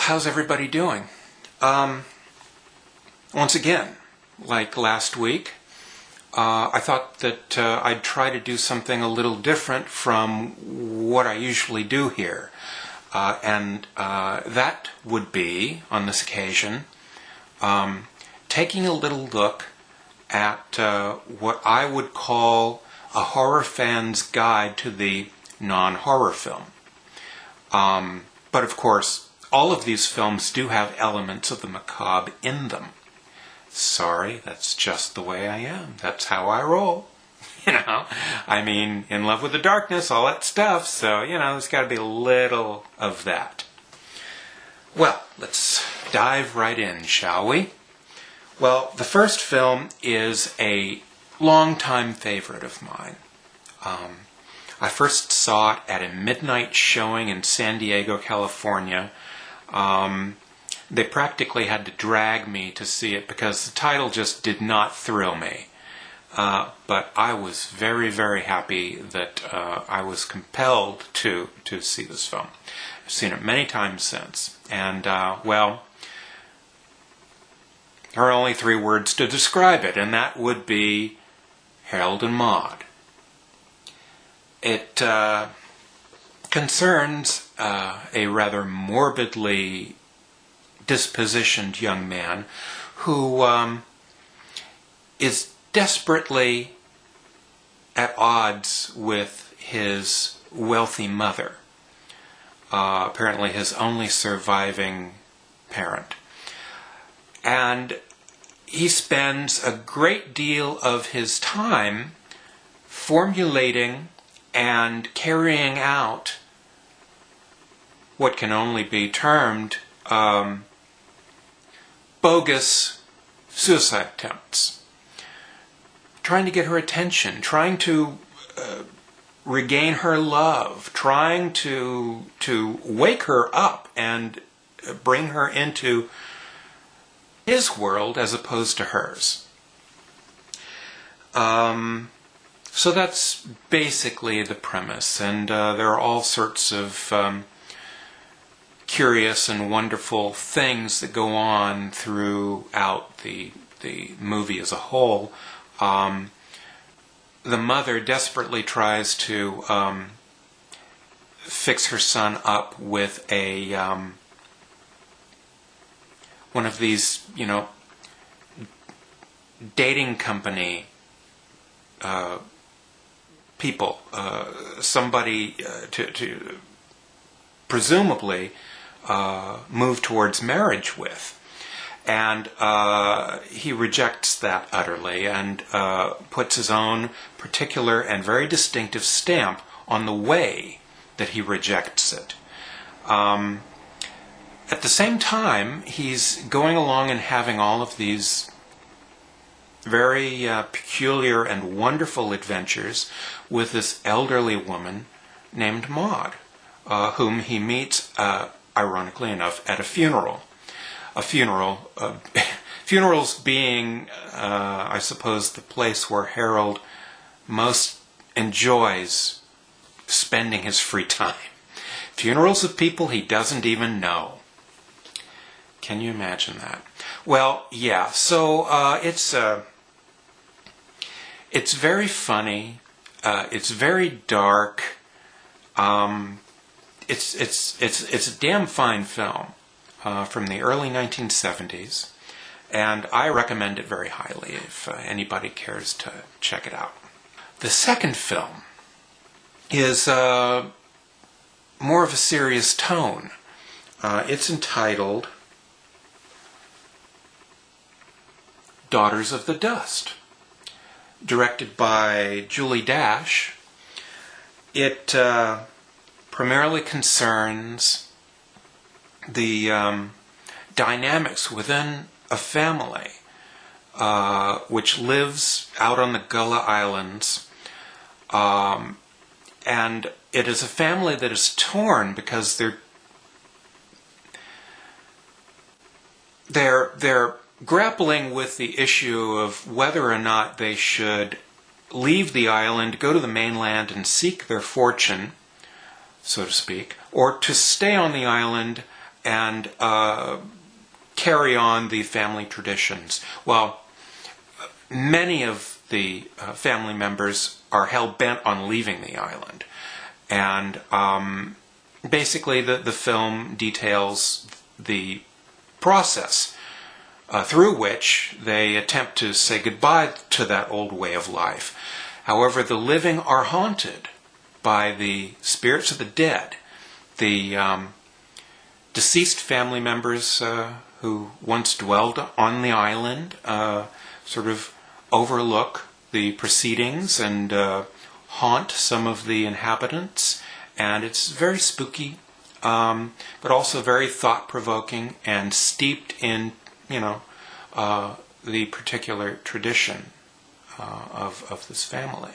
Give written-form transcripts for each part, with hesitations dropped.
how's everybody doing? Once again, like last week, I thought that I'd try to do something a little different from what I usually do here. And that would be, on this occasion, taking a little look at what I would call a horror fan's guide to the non-horror film. But of course, all of these films do have elements of the macabre in them. Sorry, that's just the way I am. That's how I roll. I mean, in love with the darkness, all that stuff. So, there's got to be a little of that. Well, let's dive right in, shall we? Well, the first film is a longtime favorite of mine. I first saw it at a midnight showing in San Diego, California. They practically had to drag me to see it because the title just did not thrill me. But I was very, very happy that I was compelled to see this film. I've seen it many times since. And, well, there are only 3 words to describe it, and that would be Harold and Maude. It concerns a rather morbidly dispositioned young man who is desperately at odds with his wealthy mother, apparently his only surviving parent. And he spends a great deal of his time formulating and carrying out what can only be termed bogus suicide attempts. Trying to get her attention, trying to regain her love, trying to wake her up and bring her into his world as opposed to hers. So that's basically the premise, and there are all sorts of curious and wonderful things that go on throughout the movie as a whole. The mother desperately tries to fix her son up with a one of these, dating company people, somebody to presumably move towards marriage with. And he rejects that utterly and puts his own particular and very distinctive stamp on the way that he rejects it. At the same time, he's going along and having all of these very peculiar and wonderful adventures with this elderly woman named Maude, whom he meets, ironically enough, at a funeral. Funerals being, I suppose, the place where Harold most enjoys spending his free time. Funerals of people he doesn't even know. Can you imagine that? Well, yeah, so it's very funny. It's very dark. It's a damn fine film from the early 1970s, and I recommend it very highly if anybody cares to check it out. The second film is more of a serious tone. It's entitled Daughters of the Dust, directed by Julie Dash. It primarily concerns the dynamics within a family which lives out on the Gullah Islands, and it is a family that is torn because they're grappling with the issue of whether or not they should leave the island, go to the mainland and seek their fortune, so to speak, or to stay on the island and carry on the family traditions. Well, many of the family members are hell-bent on leaving the island. And basically the film details the process through which they attempt to say goodbye to that old way of life. However, the living are haunted by the spirits of the dead. The deceased family members who once dwelled on the island sort of overlook the proceedings and haunt some of the inhabitants, and it's very spooky, but also very thought-provoking and steeped in, the particular tradition of this family.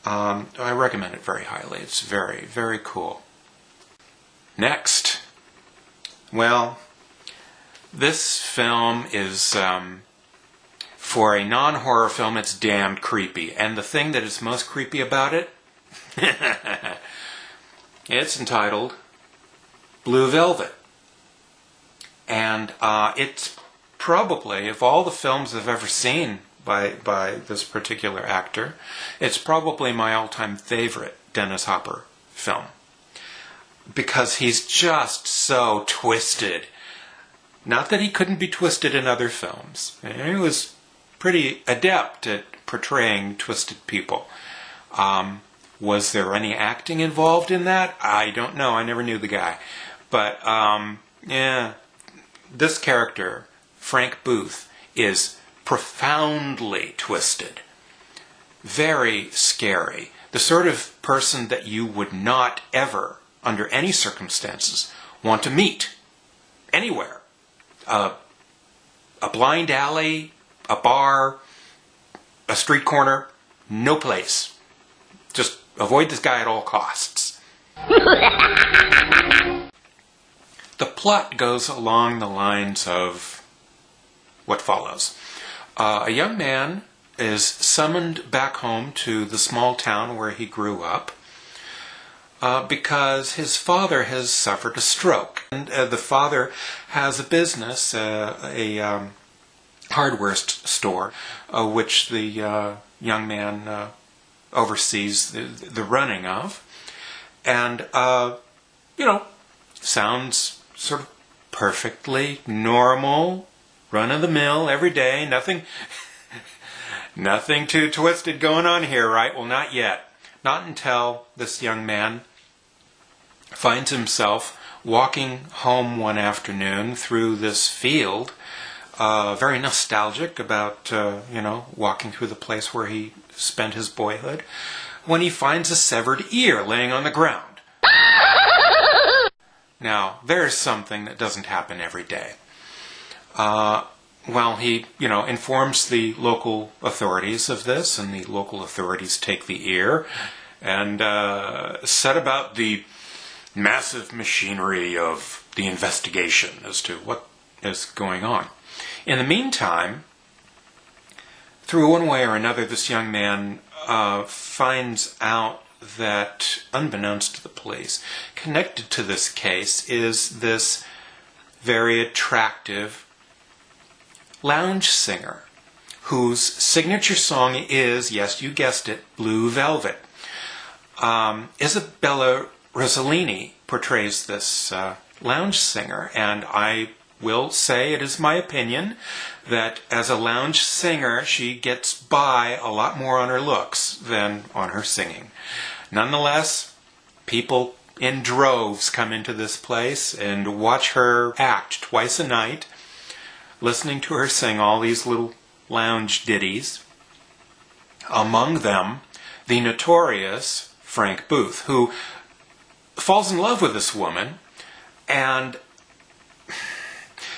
I recommend it very highly. It's very, very cool. Next, well, this film is, for a non-horror film, it's damned creepy. And the thing that is most creepy about it, it's entitled Blue Velvet. And it's probably, of all the films I've ever seen by this particular actor, it's probably my all-time favorite Dennis Hopper film. Because he's just so twisted. Not that he couldn't be twisted in other films. He was pretty adept at portraying twisted people. Was there any acting involved in that? I don't know. I never knew the guy. But, this character, Frank Booth, is profoundly twisted. Very scary. The sort of person that you would not ever, under any circumstances, want to meet. Anywhere. A blind alley, a bar, a street corner, no place. Just avoid this guy at all costs. The plot goes along the lines of what follows. A young man is summoned back home to the small town where he grew up because his father has suffered a stroke. And the father has a business, a hardware store, which the young man oversees the running of. And, sounds sort of perfectly normal, run-of-the-mill, every day, nothing too twisted going on here, right? Well, not yet. Not until this young man finds himself walking home one afternoon through this field, very nostalgic about, walking through the place where he spent his boyhood, when he finds a severed ear laying on the ground. Now, there's something that doesn't happen every day. He, informs the local authorities of this, and the local authorities take the ear and set about the massive machinery of the investigation as to what is going on. In the meantime, through one way or another, this young man finds out that, unbeknownst to the police, connected to this case is this very attractive lounge singer whose signature song is, yes, you guessed it, Blue Velvet. Isabella Rossellini portrays this lounge singer, and I will say it is my opinion that as a lounge singer she gets by a lot more on her looks than on her singing. Nonetheless, people in droves come into this place and watch her act twice a night, listening to her sing all these little lounge ditties. Among them, the notorious Frank Booth, who falls in love with this woman and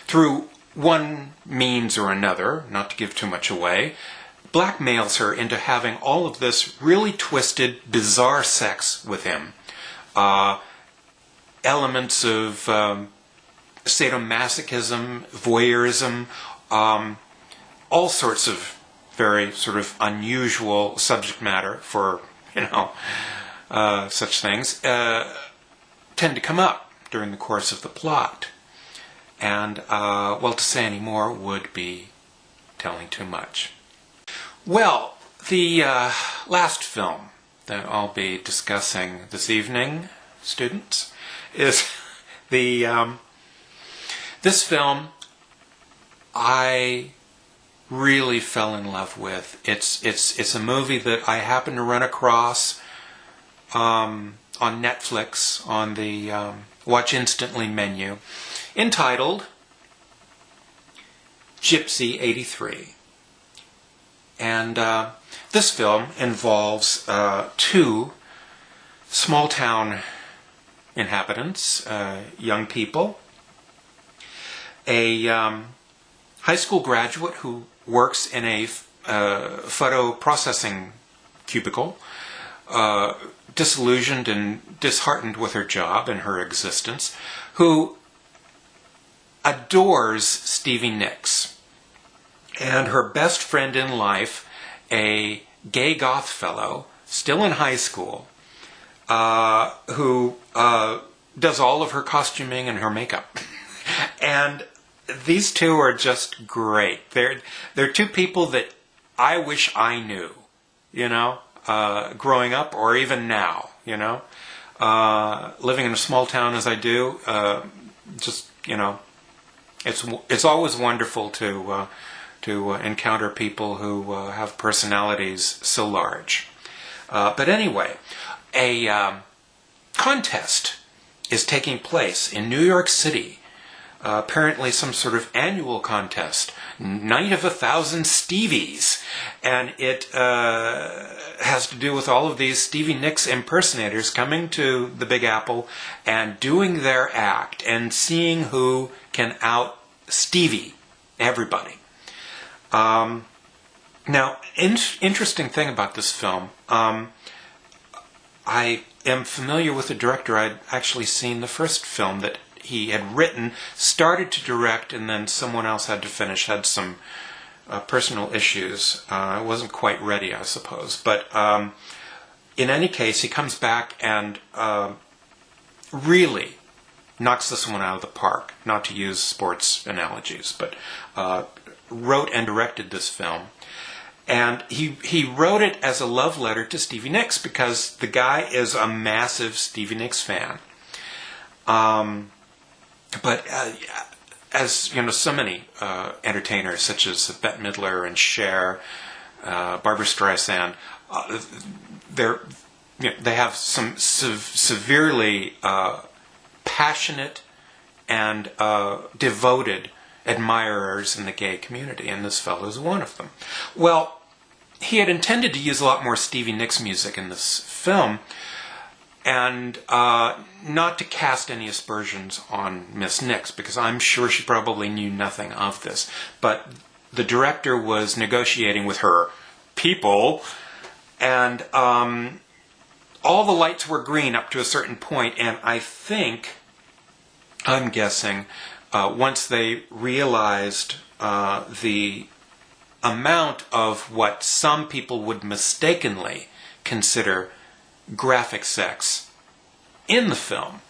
through one means or another, not to give too much away, blackmails her into having all of this really twisted, bizarre sex with him. Elements of sadomasochism, voyeurism, all sorts of very sort of unusual subject matter for, such things, tend to come up during the course of the plot. And, well, to say any more would be telling too much. Well, the last film that I'll be discussing this evening, students, is this film I really fell in love with. It's a movie that I happened to run across on Netflix on the Watch Instantly menu, entitled Gypsy 83. And this film involves two small-town inhabitants, young people, a high school graduate who works in a photo processing cubicle, disillusioned and disheartened with her job and her existence, who adores Stevie Nicks. And her best friend in life, a gay goth fellow, still in high school, who does all of her costuming and her makeup. And these two are just great. They're two people that I wish I knew, you know, growing up or even now, you know. Living in a small town as I do, just, you know, it's always wonderful to encounter people who have personalities so large. But anyway, a contest is taking place in New York City. Apparently some sort of annual contest, Night of 1,000 Stevies, and it has to do with all of these Stevie Nicks impersonators coming to the Big Apple and doing their act and seeing who can out Stevie everybody. Now, interesting thing about this film, I am familiar with the director. I'd actually seen the first film that he had written, started to direct, and then someone else had to finish, had some personal issues. Wasn't quite ready, I suppose. But in any case, he comes back and really knocks this one out of the park, not to use sports analogies, but wrote and directed this film. And he wrote it as a love letter to Stevie Nicks, because the guy is a massive Stevie Nicks fan. But as you know, so many entertainers such as Bette Midler and Cher, Barbra Streisand, they have some severely passionate and devoted admirers in the gay community, and this fellow is one of them. Well, he had intended to use a lot more Stevie Nicks music in this film, and not to cast any aspersions on Miss Nicks, because I'm sure she probably knew nothing of this. But the director was negotiating with her people, and all the lights were green up to a certain point, and I'm guessing, once they realized the amount of what some people would mistakenly consider graphic sex in the film,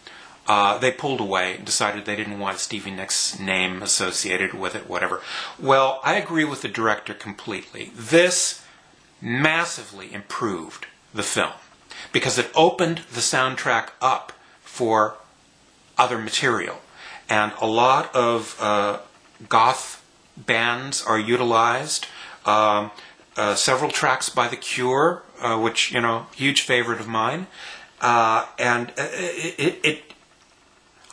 they pulled away and decided they didn't want Stevie Nicks' name associated with it, whatever. Well, I agree with the director completely. This massively improved the film because it opened the soundtrack up for other material. And a lot of goth bands are utilized. Several tracks by The Cure, which, you know, huge favorite of mine. And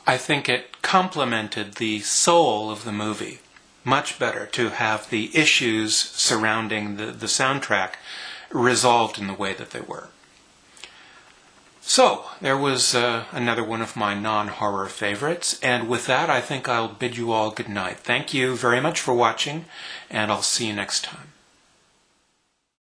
I think it complemented the soul of the movie much better to have the issues surrounding the soundtrack resolved in the way that they were. So, there was another one of my non-horror favorites, and with that I think I'll bid you all good night. Thank you very much for watching, and I'll see you next time.